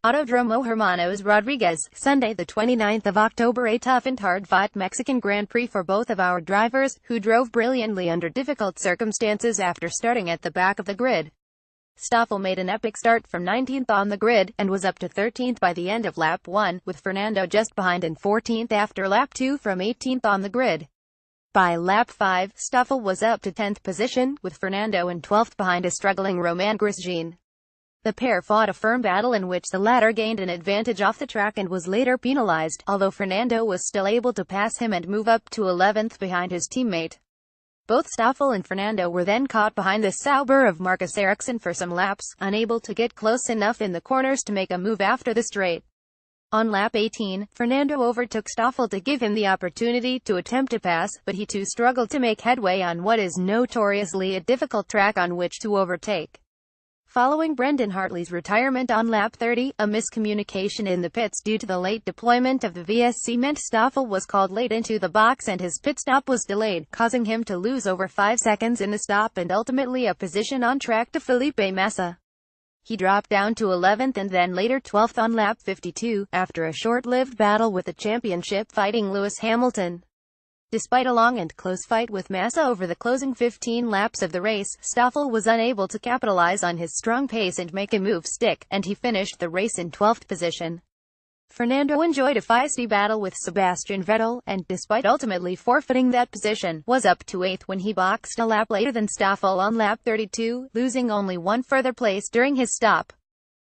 Autódromo Hermanos Rodríguez, Sunday the 29th of October. A tough and hard-fought Mexican Grand Prix for both of our drivers, who drove brilliantly under difficult circumstances after starting at the back of the grid. Stoffel made an epic start from 19th on the grid, and was up to 13th by the end of lap 1, with Fernando just behind and 14th after lap 2 from 18th on the grid. By lap 5, Stoffel was up to 10th position, with Fernando in 12th behind a struggling Romain Grosjean. The pair fought a firm battle in which the latter gained an advantage off the track and was later penalized, although Fernando was still able to pass him and move up to 11th behind his teammate. Both Stoffel and Fernando were then caught behind the Sauber of Marcus Ericsson for some laps, unable to get close enough in the corners to make a move after the straight. On lap 18, Fernando overtook Stoffel to give him the opportunity to attempt a pass, but he too struggled to make headway on what is notoriously a difficult track on which to overtake. Following Brendan Hartley's retirement on lap 30, a miscommunication in the pits due to the late deployment of the VSC meant Stoffel was called late into the box and his pit stop was delayed, causing him to lose over 5 seconds in the stop and ultimately a position on track to Felipe Massa. He dropped down to 11th and then later 12th on lap 52, after a short-lived battle with the championship-fighting Lewis Hamilton. Despite a long and close fight with Massa over the closing 15 laps of the race, Stoffel was unable to capitalize on his strong pace and make a move stick, and he finished the race in 12th position. Fernando enjoyed a feisty battle with Sebastian Vettel, and, despite ultimately forfeiting that position, was up to 8th when he boxed a lap later than Stoffel on lap 32, losing only one further place during his stop.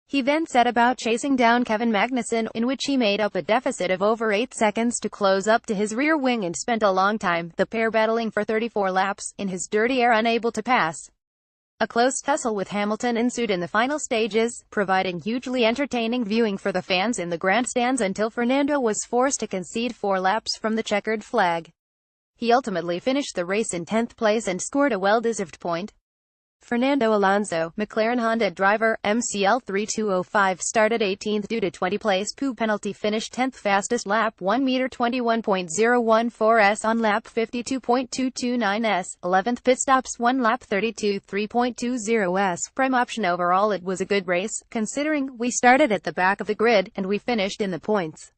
He then set about chasing down Kevin Magnussen, in which he made up a deficit of over 8 seconds to close up to his rear wing and spent a long time, the pair battling for 34 laps, in his dirty air unable to pass. A close tussle with Hamilton ensued in the final stages, providing hugely entertaining viewing for the fans in the grandstands until Fernando was forced to concede 4 laps from the checkered flag. He ultimately finished the race in 10th place and scored a well-deserved point. Fernando Alonso, Mclaren Honda driver, MCL 3205, started 18th due to 20-place poo penalty, finished 10th fastest lap 1 meter 21.014 s on lap 52.229 s, 11th pit stops 1 lap 32 3.20 s, prime option. Overall it was a good race, considering we started at the back of the grid, and we finished in the points.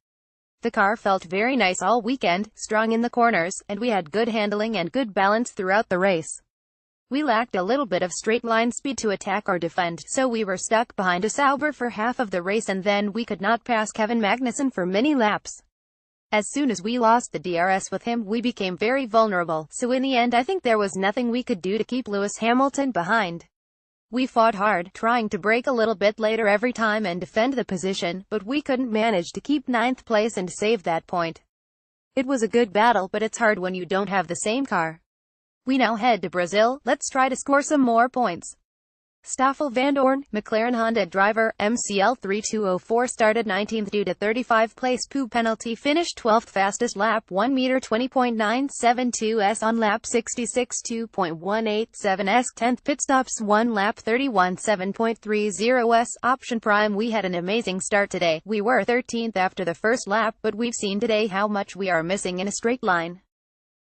The car felt very nice all weekend, strong in the corners, and we had good handling and good balance throughout the race. We lacked a little bit of straight-line speed to attack or defend, so we were stuck behind a Sauber for half of the race and then we could not pass Kevin Magnussen for many laps. As soon as we lost the DRS with him, we became very vulnerable, so in the end I think there was nothing we could do to keep Lewis Hamilton behind. We fought hard, trying to brake a little bit later every time and defend the position, but we couldn't manage to keep 9th place and save that point. It was a good battle, but it's hard when you don't have the same car. We now head to Brazil, let's try to score some more points. Stoffel Vandoorne, Mclaren Honda driver, MCL 3204, started 19th due to 35-place poo penalty, finished 12th fastest lap 1 meter 20.972 s on lap 66 2.187 s, 10th pit stops 1 lap 31 7.30 s, option prime. We had an amazing start today. We were 13th after the first lap, but we've seen today how much we are missing in a straight line.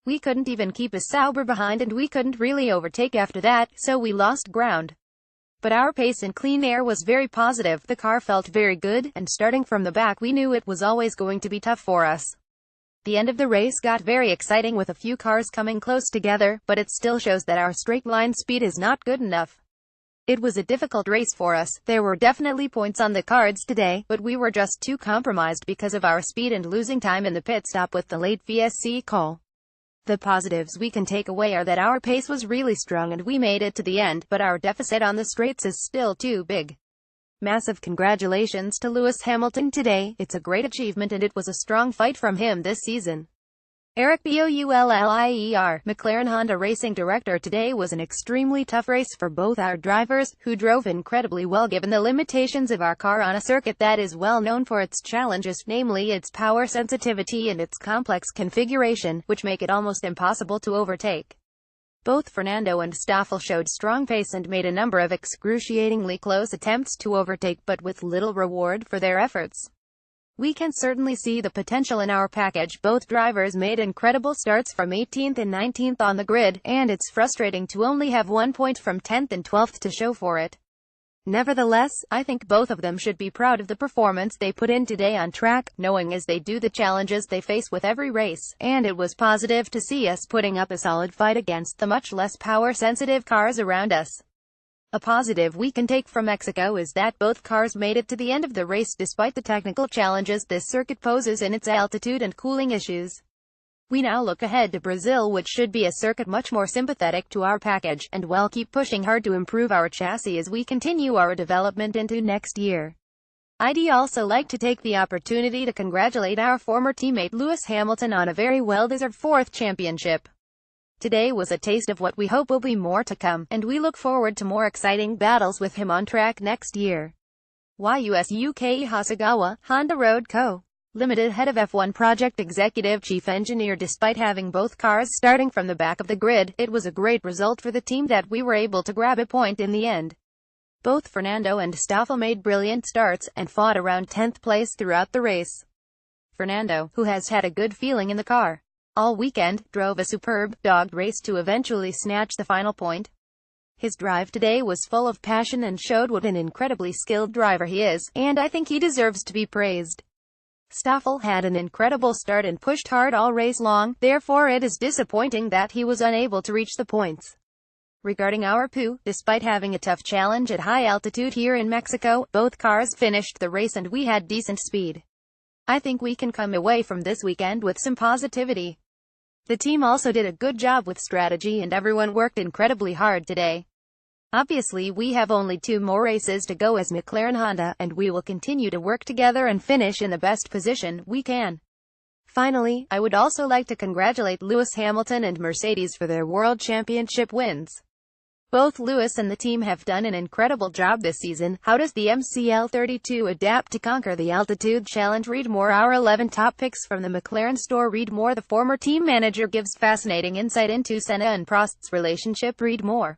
We couldn't even keep a Sauber behind and we couldn't really overtake after that, so we lost ground. But our pace and clean air was very positive, the car felt very good, and starting from the back we knew it was always going to be tough for us. The end of the race got very exciting with a few cars coming close together, but it still shows that our straight line speed is not good enough. It was a difficult race for us, there were definitely points on the cards today, but we were just too compromised because of our speed and losing time in the pit stop with the late VSC call. The positives we can take away are that our pace was really strong and we made it to the end, but our deficit on the straights is still too big. Massive congratulations to Lewis Hamilton today, it's a great achievement and it was a strong fight from him this season. Eric Boullier, Mclaren Honda Racing Director. Today was an extremely tough race for both our drivers, who drove incredibly well given the limitations of our car on a circuit that is well known for its challenges, namely its power sensitivity and its complex configuration, which make it almost impossible to overtake. Both Fernando and Stoffel showed strong pace and made a number of excruciatingly close attempts to overtake, but with little reward for their efforts. We can certainly see the potential in our package. Both drivers made incredible starts from 18th and 19th on the grid, and it's frustrating to only have 1 point from 10th and 12th to show for it. Nevertheless, I think both of them should be proud of the performance they put in today on track, knowing as they do the challenges they face with every race, and it was positive to see us putting up a solid fight against the much less power-sensitive cars around us. A positive we can take from Mexico is that both cars made it to the end of the race despite the technical challenges this circuit poses in its altitude and cooling issues. We now look ahead to Brazil, which should be a circuit much more sympathetic to our package, and we'll keep pushing hard to improve our chassis as we continue our development into next year. I'd also like to take the opportunity to congratulate our former teammate Lewis Hamilton on a very well-deserved fourth championship. Today was a taste of what we hope will be more to come, and we look forward to more exciting battles with him on track next year. YUS UK Hasegawa, Honda Road Co. Limited head of F1 project executive chief engineer. Despite having both cars starting from the back of the grid, it was a great result for the team that we were able to grab a point in the end. Both Fernando and Stoffel made brilliant starts, and fought around 10th place throughout the race. Fernando, who has had a good feeling in the car all weekend, drove a superb, dogged race to eventually snatch the final point. His drive today was full of passion and showed what an incredibly skilled driver he is, and I think he deserves to be praised. Stoffel had an incredible start and pushed hard all race long, therefore it is disappointing that he was unable to reach the points. Regarding our poo, despite having a tough challenge at high altitude here in Mexico, both cars finished the race and we had decent speed. I think we can come away from this weekend with some positivity. The team also did a good job with strategy and everyone worked incredibly hard today. Obviously we have only 2 more races to go as McLaren Honda, and we will continue to work together and finish in the best position we can. Finally, I would also like to congratulate Lewis Hamilton and Mercedes for their World Championship wins. Both Lewis and the team have done an incredible job this season. How does the MCL32 adapt to conquer the altitude challenge? Read more. Our 11 top picks from the McLaren store. Read more. The former team manager gives fascinating insight into Senna and Prost's relationship. Read more.